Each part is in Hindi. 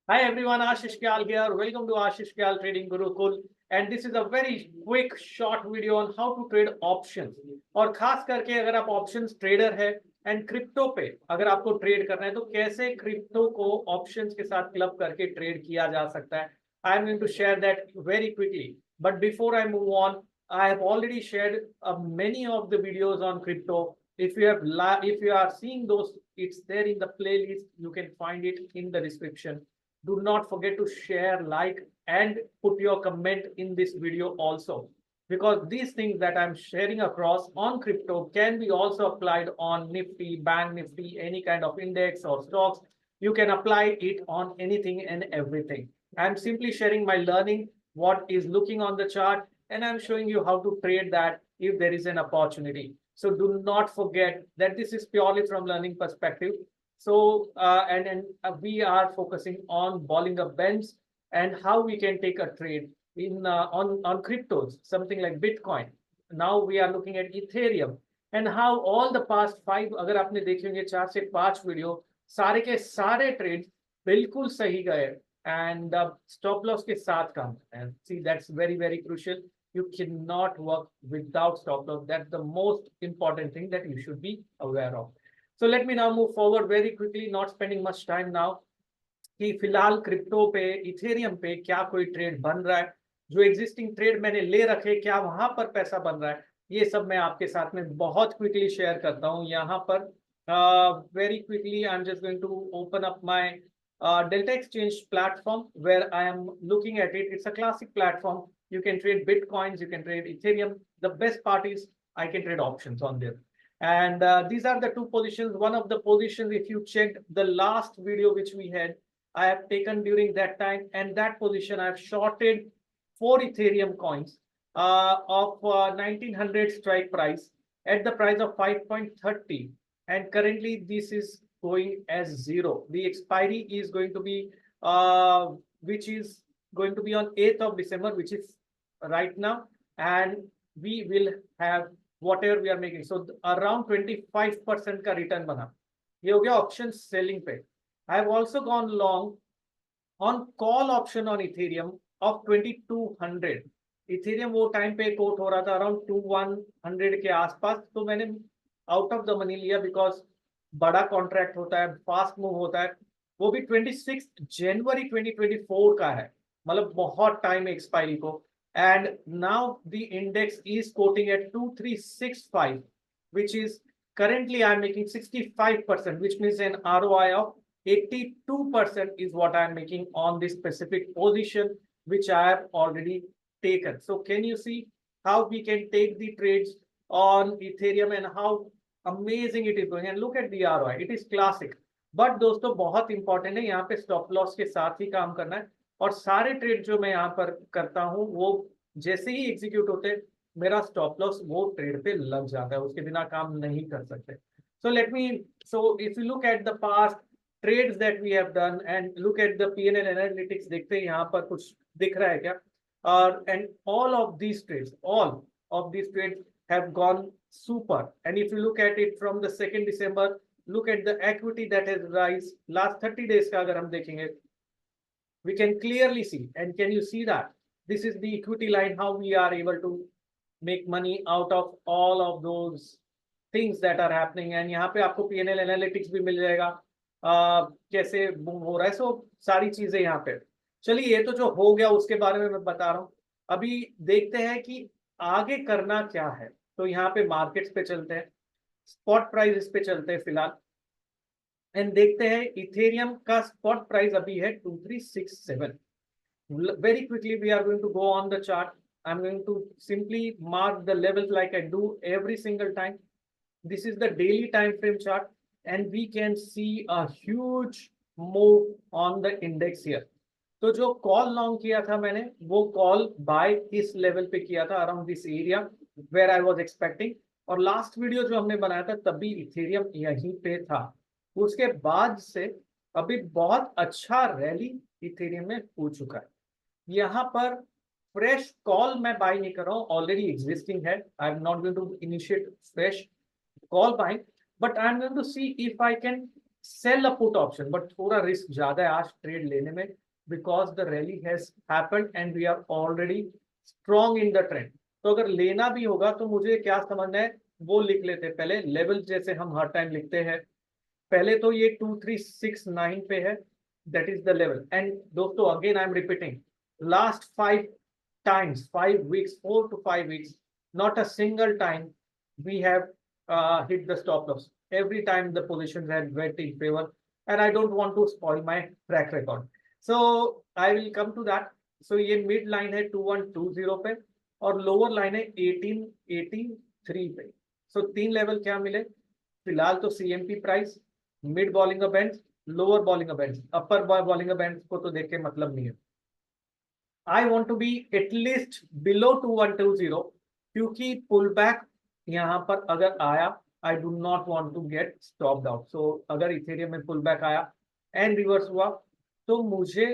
Hi everyone, Ashish Kyal here. Welcome to Ashish Kyal Trading Gurukul. And this is a very quick short video on how to trade options. और खास करके अगर आप ऑप्शंस ट्रेडर है एंड क्रिप्टो पे अगर आपको ट्रेड करना है तो कैसे क्रिप्टो को ऑप्शंस के साथ क्लब करके ट्रेड किया जा सकता है. I am going to share that very quickly. But before I move on, I have already shared many of the videos on crypto. If you are seeing those, it's there in the playlist. You can find it in the description. Do not forget to share, like, and put your comment in this video also, because these things that I'm sharing across on crypto can be also applied on Nifty, Bank Nifty, any kind of index or stocks. You can apply it on anything and everything. I'm simply sharing my learning, what is looking on the chart, and I'm showing you how to trade that if there is an opportunity. So do not forget that this is purely from learning perspective. So we are focusing on Bollinger Bands and how we can take a trade in on cryptos, something like Bitcoin. Now we are looking at Ethereum and how all the past 5, अगर आपने देखे होंगे 4 से 5 वीडियो, सारे के सारे ट्रेड बिल्कुल सही गए and stop loss के साथ काम. And see, that's very very crucial. You cannot work without stop loss. That's the most important thing that you should be aware of. So let me now move forward very quickly, not spending much time now. कि फिलहाल क्रिप्टो पे, इथेरियम पे क्या कोई ट्रेड बन रहा है, जो एग्जिस्टिंग ट्रेड मैंने ले रखे क्या वहां पर पैसा बन रहा है, ये सब मैं आपके साथ में बहुत क्विकली शेयर करता हूं यहाँ पर. Very quickly I am just going to open up my Delta Exchange platform where I am looking at it. It's a classic platform. You can trade Bitcoins, you can trade Ethereum. The best part is I can trade options on there. And these are the two positions. One of the positions, if you checked the last video which we had, I have taken during that time, and that position I have shorted 4 Ethereum coins of 1900 strike price at the price of 5.30, and currently this is going as zero. The expiry is going to be which is going to be on 8th of December, which is right now, and we will have whatever we are making. So around 25% का return बना. ये हो गया option selling पे. I have also gone long on call option on Ethereum of 2200. Ethereum वो टाइम पे कोट हो रहा था अराउंड 2100 के आसपास, तो मैंने आउट ऑफ द मनी लिया बिकॉज बड़ा कॉन्ट्रैक्ट होता है, फास्ट मूव होता है. वो भी 26 जनवरी 2024 का है, मतलब बहुत टाइम है एक्सपायरी को. And now the index is quoting at 2365, which is currently I'm making 65%, which means an ROI of 82% is what I'm making on this specific position, which I have already taken. So can you see how we can take the trades on Ethereum and how amazing it is going? And look at the ROI, it is classic. But दोस्तों बहुत इंपॉर्टेंट है यहाँ पे स्टॉप लॉस के साथ ही काम करना है. और सारे ट्रेड जो मैं यहाँ पर करता हूँ वो जैसे ही एग्जीक्यूट होते हैं मेरा स्टॉप लॉस वो ट्रेड पे लग जाता है, उसके बिना काम नहीं कर सकते. So let me, so if you look at the past trades that we have done and look at the P&L analytics, देखते हैं यहाँ पर कुछ दिख रहा है क्या. And all of these trades have gone super. And if you look at it from the 2nd December, look at the equity that has rise last 30 days का अगर हम देखेंगे, we can clearly see. And can you see that this is the equity line, how we are able to make money out of all of those things that are happening. And यहाँ पे आपको P&L एनालिटिक्स भी मिल जाएगा कैसे हो रहा है. सो सारी चीजें यहाँ पे. चलिए, ये तो जो हो गया उसके बारे में मैं बता रहा हूँ. अभी देखते हैं कि आगे करना क्या है. तो यहाँ पे मार्केट्स पे चलते हैं, स्पॉट प्राइस पे चलते हैं फिलहाल, एंड देखते हैं इथेरियम का स्पॉट प्राइस अभी है 2367. Very quickly we are going to go on the chart. I'm going to simply mark the levels like I do every single time. This is the daily time frame chart, and we can see a huge move on the index here. तो जो कॉल लॉन्ग किया था मैंने वो कॉल बाय इस लेवल पे किया था, around this area where I was expecting. और लास्ट वीडियो जो हमने बनाया था तभी इथेरियम यहीं पे था. उसके बाद से अभी बहुत अच्छा रैली इथेरियम में हो चुका है. यहाँ पर फ्रेश कॉल मैं बाय नहीं कर रहा हूँ, ऑलरेडी एग्जिस्टिंग है. I am not going to initiate fresh call buying, but I'm going to see if I can sell a put option, but थोड़ा रिस्क ज्यादा है आज ट्रेड लेने में, because the rally has happened and we are already strong in the trend. तो अगर लेना भी होगा तो मुझे क्या समझना है वो लिख लेते हैं पहले, लेवल जैसे हम हर टाइम लिखते हैं। पहले तो ये 2369 पे है, that is the level. And दोस्तों again I am repeating, last 5 times, 5 weeks, 4 to 5 weeks, not a single time we have hit the stop loss. Every time the positions had went in favor, and I don't want to spoil my track record. So I will come to that. So ये मिड लाइन है 2120 पे और लोअर लाइन है 1883 पे। सो तीन लेवल क्या मिले फिलहाल तो, CMP price, mid Bollinger band, lower Bollinger band. Upper Bollinger band को तो देख के मतलब नहीं है। I want to be at least below 2120, क्योंकि पुल बैक यहाँ पर अगर आया, I do not want to get stopped out. So अगर इथेरियम में पुल बैक आया एंड रिवर्स हुआ तो मुझे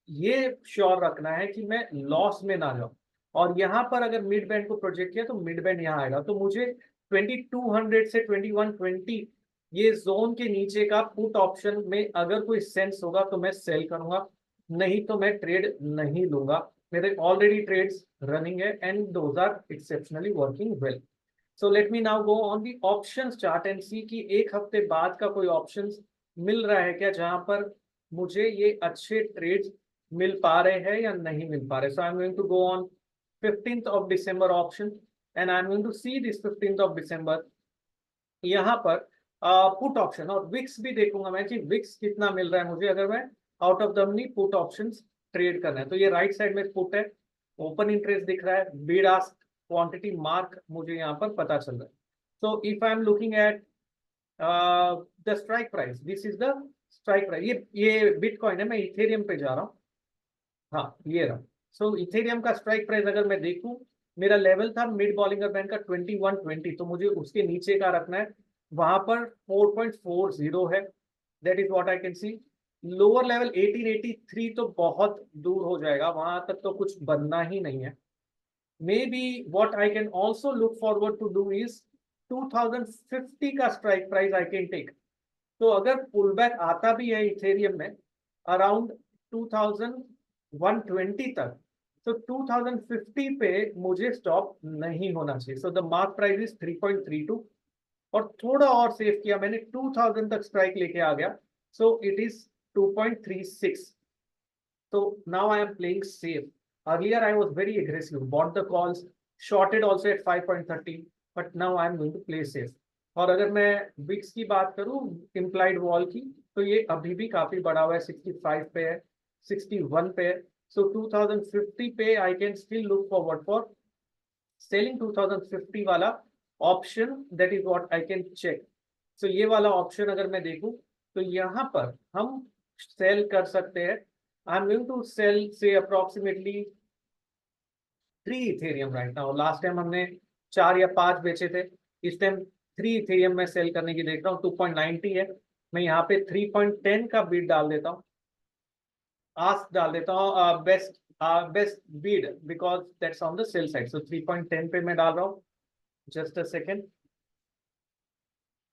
ये श्योर रखना है कि मैं लॉस में ना जाऊं। और यहाँ पर अगर मिड बैंड को प्रोजेक्ट किया तो मिड बैंड यहाँ आएगा, तो मुझे 2200 से 2120 ये जोन के नीचे का पुट ऑप्शन में अगर कोई सेंस होगा तो मैं सेल करूंगा, नहीं तो मैं ट्रेड नहीं लूंगा। मेरे ऑलरेडी ट्रेड्स रनिंग है and those are exceptionally working well. So let me now go on the options chart and see कि एक हफ्ते बाद का कोई ऑप्शंस मिल रहा है क्या जहां पर मुझे ये अच्छे ट्रेड्स मिल पा रहे हैं या नहीं मिल पा रहे। So I am going to go on 15th of December option and I am going to see this 15th of December। यहाँ पर पुट ऑप्शन और विक्स भी देखूंगा मैं कि विक्स कितना मिल रहा है मुझे अगर मैं out of the money put options trade करना है। तो ये राइट साइड में पुट है, ओपन इंटरेस्ट दिख रहा है, बिड आस्क क्वांटिटी मार्क मुझे यहाँ पर पता चल रहा है। So if I am looking at the strike price, this is the strike price. ये बिटकॉइन है, मैं इथेरियम पे जा रहा हूँ। हाँ ये रहा। सो इथेरियम का स्ट्राइक प्राइस अगर मैं देखूं, मेरा लेवल था मिड बॉलिंगर बैंड का 2120, तो मुझे उसके नीचे का रखना है, वहां पर 4.40 है, that is what I can see. Lower level 1883 तो बहुत दूर हो जाएगा, वहां तक तो कुछ बनना ही नहीं है। Maybe what I can also look forward to do is 2050 का strike price I can take. तो अगर पुल बैक आता भी है इथेरियम में अराउंड 2120 तक, तो 2050 पे मुझे स्टॉप नहीं होना चाहिए। So the mark price is 3.32 और थोड़ा और सेव किया मैंने, 2000 तक स्ट्राइक लेके आ गया, so it is 2.36। so now I am playing safe. Earlier I was very aggressive, bought the calls, shorted also at 5.30, but now I am going to play safe. और अगर मैं विक्स की बात करूं इम्प्लाइड वॉल की, तो ये अभी भी काफी बड़ा हुआ है, 65 पे है, 61 पे है। सो 2050 पे I can still look forward for selling 2050 वाला option, that is what I can check. So ये वाला ऑप्शन अगर मैं देखूं तो यहाँ पर हम सेल कर सकते हैं। I am going to sell say approximately 3 Ethereum right now. Last time हमने 4 या 5 बेचे थे, इस टाइम 3 इथेरियम में सेल करने की देख रहा हूँ। 2.90 है, मैं यहाँ पे 3.10 का बीड डाल देता हूँ, आस्क डाल देता हूँ, best bid because that's on the sell side. So 3.10 पे मैं डाल रहा हूँ, just a second.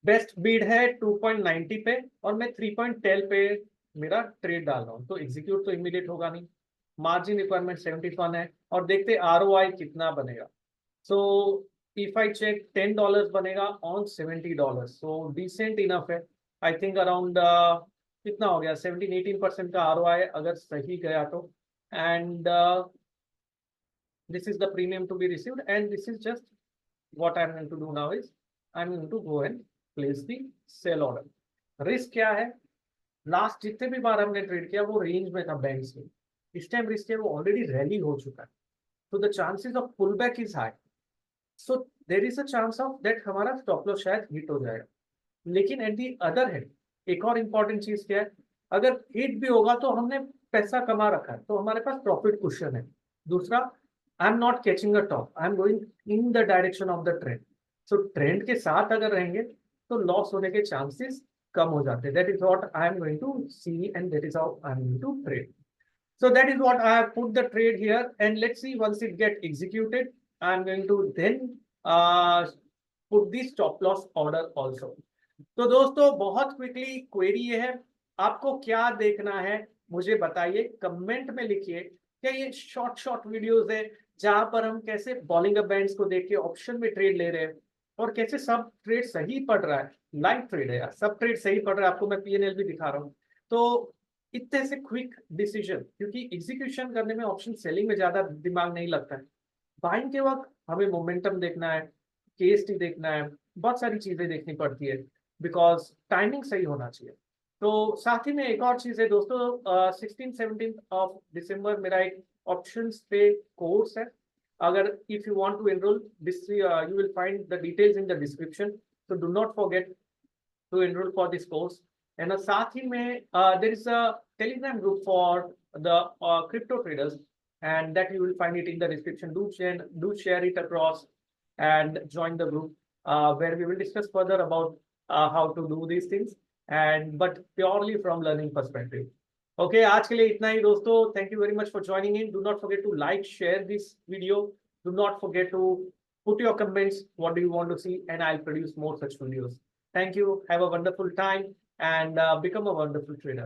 Best bid है 2.90 पे और मैं 3.10 पे मेरा ट्रेड डाल रहा हूँ, तो एग्जीक्यूट तो इमीडिएट होगा नहीं। मार्जिन रिक्वायरमेंट 71 है और देखते ROI कितना बनेगा। सो इफ आई चेक $10 बनेगा ऑन $70, सो डिसेंट इनफ है। आई थिंक अराउंड कितना हो गया, 17-18% का ROI अगर सही गया तो। And this is the premium to be received and this is just what I'm going to do now is I'm going to go and place the sell order. Risk क्या है, लास्ट जितने भी बार हमने ट्रेड किया वो रेंज में था बैंक से, इस टाइम रिस्क है वो ऑलरेडी रैली हो चुका है, तो the chances of pull back is high. So there is a chance of that हमारा स्टॉप लॉस शायद हिट हो जाएगा। लेकिन एट दी अदर हैंड एक और इंपॉर्टेंट चीज क्या है, अगर हिट भी होगा तो हमने पैसा कमा रखा है, तो हमारे पास प्रॉफिट कुशन है। दूसरा, आई am not catching a top, I am going in the direction of the trend. So trend के साथ अगर रहेंगे तो लॉस होने के चांसेस कम हो जाते हैं। That is what I am going to see and that is how I am going to trade. So that is what I have put the trade here, and let's see once it get executed, I am going to then put the stop loss order also. तो दोस्तों बहुत क्विकली क्वेरी ये है, आपको क्या देखना है मुझे बताइए, कमेंट में लिखिए। क्या ये शॉर्ट शॉर्ट वीडियोस है जहां पर हम कैसे बॉलिंगर बैंड्स को देख के ऑप्शन में ट्रेड ले रहे हैं और कैसे सब ट्रेड सही पड़ रहा है। लाइव ट्रेड है यार, सब ट्रेड सही पड़ रहा है, आपको मैं पीएनएल भी दिखा रहा हूँ। तो इतने से क्विक डिसीजन, क्योंकि एग्जीक्यूशन करने में ऑप्शन सेलिंग में ज्यादा दिमाग नहीं लगता है। बाइंग के वक्त हमें मोमेंटम देखना है, केएसटी देखना है, बहुत सारी चीजें देखनी पड़ती है, बिकॉज टाइमिंग सही होना चाहिए। तो साथ ही में एक और चीज है दोस्तों, 16-17 ऑफ दिसंबर मेरा एक ऑप्शंस पे कोर्स है। अगर if you want to enroll this, you will find the details in the description, so do not forget to enroll for this course. And साथ ही में there is a telegram group for the crypto traders, and that you will find it in the description. Do share it across and join the group, where we will discuss further about how to do these things, and but purely from learning perspective. Okay, आज के लिए इतना ही दोस्तों। Thank you very much for joining in. Do not forget to like, share this video. Do not forget to put your comments. What do you want to see? And I'll produce more such videos. Thank you. Have a wonderful time and become a wonderful trader.